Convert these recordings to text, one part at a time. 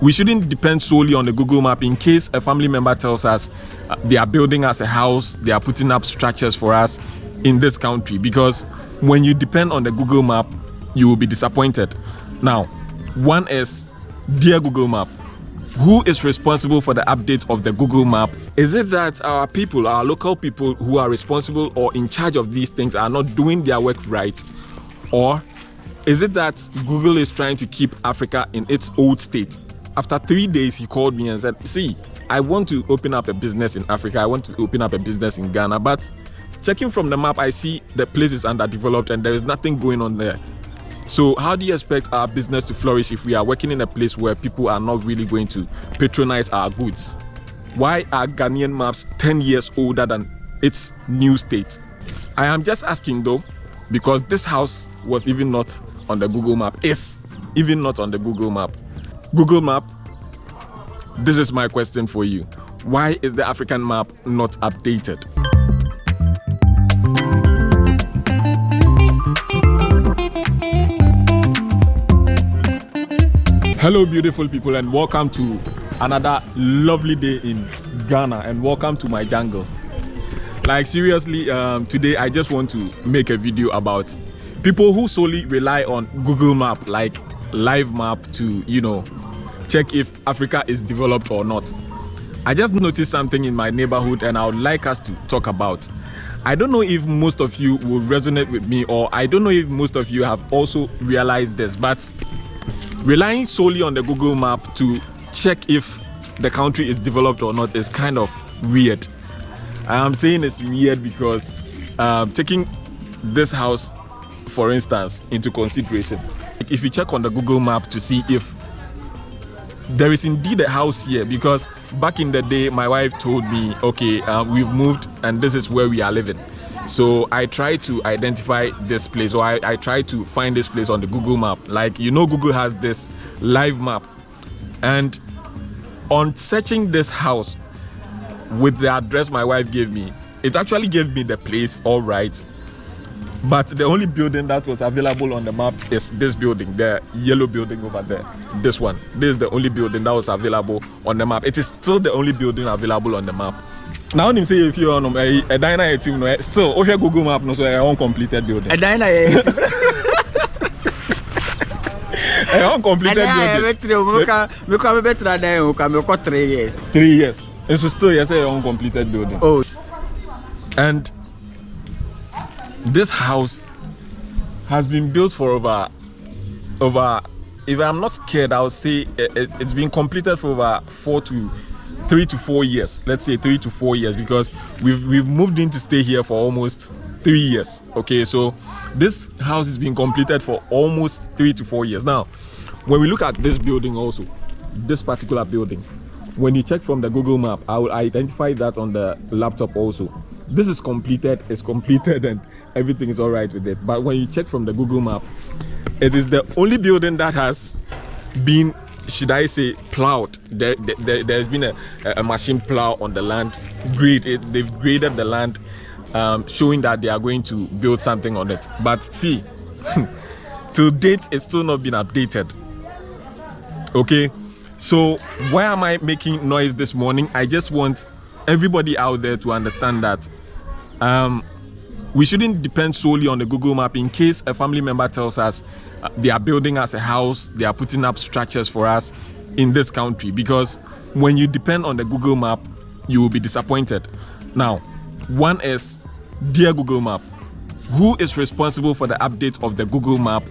we shouldn't depend solely on the Google map in case a family member tells us they are building us a house, they are putting up structures for us in this country, because when you depend on the Google map, you will be disappointed. Now, one is, dear Google map, who is responsible for the update of the Google map? Is it that our people, our local people who are responsible or in charge of these things are not doing their work right? Or is it that Google is trying to keep Africa in its old state? After 3 days, he called me and said, see, I want to open up a business in Africa. I want to open up a business in Ghana. But checking from the map, I see the place is underdeveloped and there is nothing going on there. So how do you expect our business to flourish if we are working in a place where people are not really going to patronize our goods? Why are Ghanaian maps 10 years older than its new state? I am just asking though, because this house was even not on the Google map, is even not on the Google map. Google map, this is my question for you. Why is the African map not updated? Hello beautiful people, and welcome to another lovely day in Ghana, and welcome to my jungle. Like seriously, today I just want to make a video about people who solely rely on Google map, like live map, to check if Africa is developed or not. I just noticed something in my neighborhood and I would like us to talk about. I don't know if most of you will resonate with me, or I don't know if most of you have also realized this, but relying solely on the Google map to check if the country is developed or not is kind of weird. I am saying it's weird because taking this house, for instance, into consideration, if you check on the Google map to see if there is indeed a house here, because back in the day my wife told me, okay, we've moved and this is where we are living. So I try to identify this place, or I try to find this place on the Google map. Like, Google has this live map, and on searching this house with the address my wife gave me, it actually gave me the place, all right. But the only building that was available on the map is this building, the yellow building over there. This one. This is the only building that was available on the map. It is still the only building available on the map. Now, when you say if you're on a diner team, still, if you Google map, no, so an uncompleted building. A diner an uncompleted building. 3 years. 3 years. And so still, yes, an uncompleted building. Oh. And this house has been built for over, if I'm not scared, I would say it's been completed for over 3 to 4 years. Let's say 3 to 4 years, because we've moved in to stay here for almost 3 years. Okay, so this house has been completed for almost 3 to 4 years. Now, when we look at this building also, this particular building, when you check from the Google map, I will identify that on the laptop also. This is completed, it's completed, and everything is all right with it. But when you check from the Google map, it is the only building that has been, should I say, plowed. There's been a machine plow on the land. They've graded the land, showing that they are going to build something on it. But see, till date, it's still not been updated. Okay, so why am I making noise this morning? I just want everybody out there to understand that we shouldn't depend solely on the Google map in case a family member tells us they are building us a house, they are putting up structures for us in this country, because when you depend on the Google map, you will be disappointed. Now, one is, dear Google map, who is responsible for the update of the Google map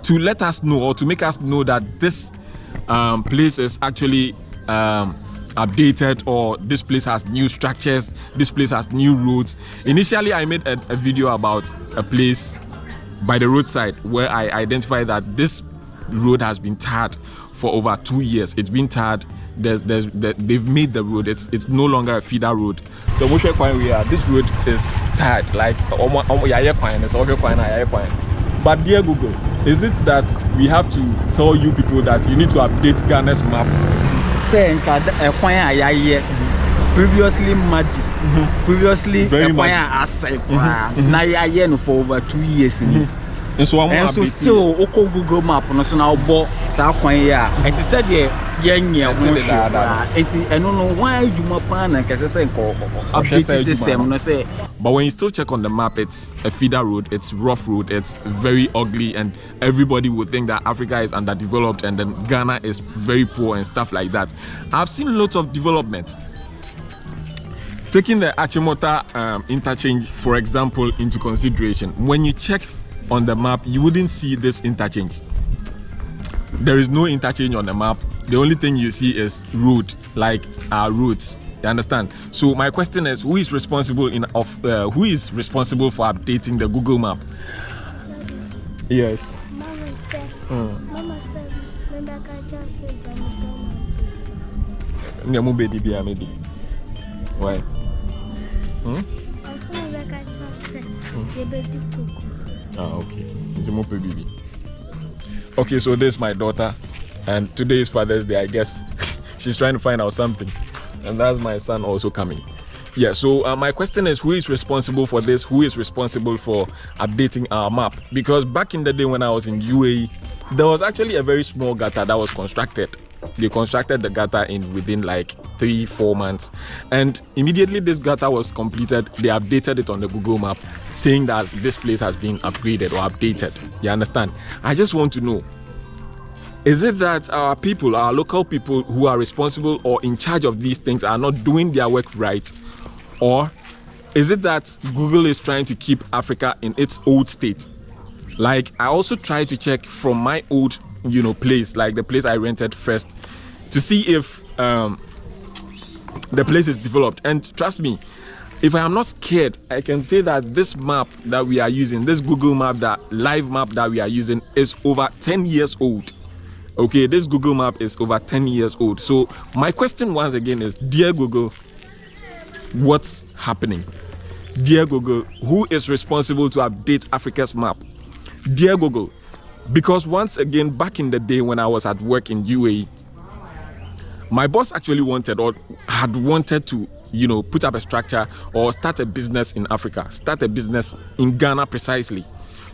to let us know, or to make us know that this place is actually updated, or this place has new structures, this place has new roads. Initially, I made a video about a place by the roadside where I identified that this road has been tarred for over 2 years. It's been tarred. They've made the road. It's no longer a feeder road. So where we are, this road is tarred. Like, but dear Google, is it that we have to tell you people that you need to update Ghana's map? Say previously muddy, previously very muddy. Now I for over 2 years. And so I'm still oko Google Map no so na obo sa kwan ya. Enti said ye yenye enti eno no why adwuma pa na kese se nko update system no say. But when you still check on the map, it's a feeder road, it's rough road, it's very ugly, and everybody would think that Africa is underdeveloped and then Ghana is very poor and stuff like that. I've seen lots of development. Taking the Achimota interchange, for example, into consideration, when you check on the map, you wouldn't see this interchange. There is no interchange on the map. The only thing you see is road, like our roads. You understand? So my question is, who is responsible who is responsible for updating the Google map? Yes. Mama said, maybe I can just say Maybe. Why? I said, maybe I can just say, okay. Okay, so this is my daughter, and today is Father's Day. I guess she's trying to find out something, and that's my son also coming. Yeah, so my question is, who is responsible for this? Who is responsible for updating our map? Because back in the day when I was in UAE, there was actually a very small gutter that was constructed. They constructed the gutter within like 3-4 months, and immediately this gutter was completed, they updated it on the Google map saying that this place has been upgraded or updated. You understand? I just want to know, is it that our people, our local people who are responsible or in charge of these things are not doing their work right? Or is it that Google is trying to keep Africa in its old state? Like, I also try to check from my old place, like the place I rented first, to see if the place is developed. And trust me, if I am not scared, I can say that this map that we are using, this Google map, that live map that we are using, is over 10 years old. Okay, this Google map is over 10 years old. So my question once again is, dear Google, what's happening? Dear Google, who is responsible to update Africa's map? Dear Google, because once again, back in the day when I was at work in UAE, my boss actually had wanted to, put up a structure or start a business in Africa, start a business in Ghana precisely.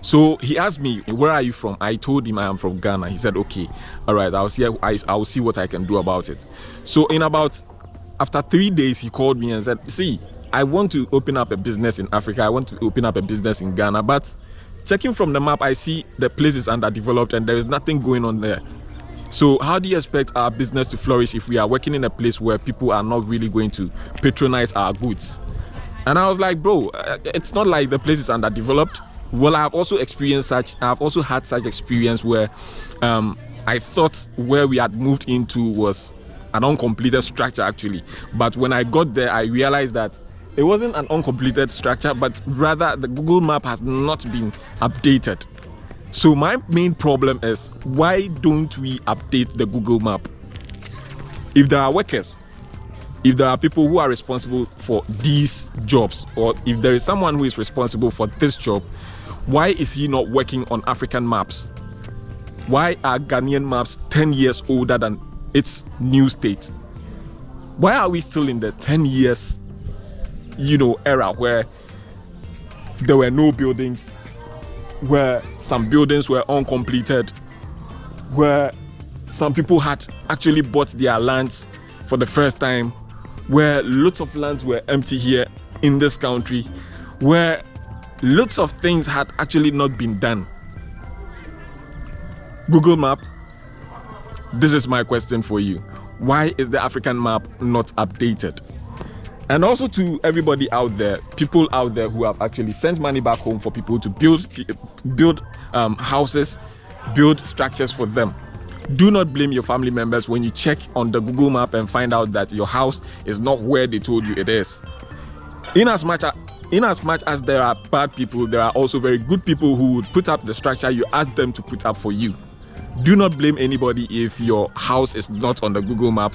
So he asked me, where are you from? I told him I am from Ghana. He said, okay, all right, I'll see what I can do about it. So after 3 days, he called me and said, see, I want to open up a business in Africa. I want to open up a business in Ghana, but checking from the map, I see the place is underdeveloped and there is nothing going on there. So how do you expect our business to flourish if we are working in a place where people are not really going to patronize our goods? And I was like, bro, it's not like the place is underdeveloped. Well, I've also had such experience where I thought where we had moved into was an uncompleted structure actually. But when I got there, I realized that it wasn't an uncompleted structure, but rather the Google map has not been updated. So my main problem is, why don't we update the Google map? If there are workers, if there are people who are responsible for these jobs, or if there is someone who is responsible for this job, why is he not working on African maps? Why are Ghanaian maps 10 years older than its new state? Why are we still in the 10 years era where there were no buildings, where some buildings were uncompleted, where some people had actually bought their lands for the first time, where lots of lands were empty here in this country, where lots of things had actually not been done? Google Map, this is my question for you. Why is the African map not updated? And also to everybody out there, people out there who have actually sent money back home for people to build houses, build structures for them. Do not blame your family members when you check on the Google map and find out that your house is not where they told you it is. In as much as there are bad people, there are also very good people who would put up the structure you ask them to put up for you. Do not blame anybody if your house is not on the Google map.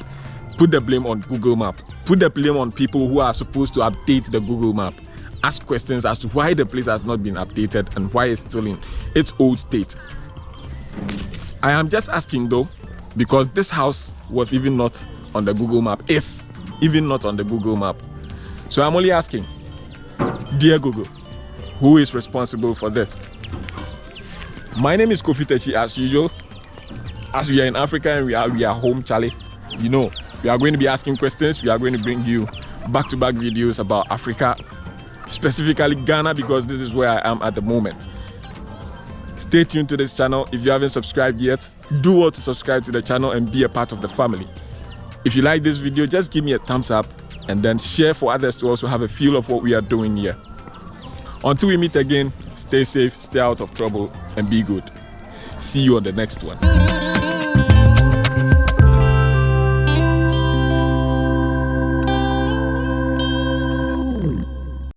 Put the blame on Google Map. Put the blame on people who are supposed to update the Google Map. Ask questions as to why the place has not been updated and why it's still in its old state. I am just asking though, because this house was even not on the Google Map. Is even not on the Google Map. So I'm only asking, dear Google, who is responsible for this? My name is Kofi Techi, as usual. As we are in Africa and we are home, Charlie, you know, we are going to be asking questions. We are going to bring you back-to-back videos about Africa, specifically Ghana, because this is where I am at the moment. Stay tuned to this channel. If you haven't subscribed yet, do well to subscribe to the channel and be a part of the family. If you like this video, just give me a thumbs up and then share for others to also have a feel of what we are doing here. Until we meet again, stay safe, stay out of trouble, and be good. See you on the next one.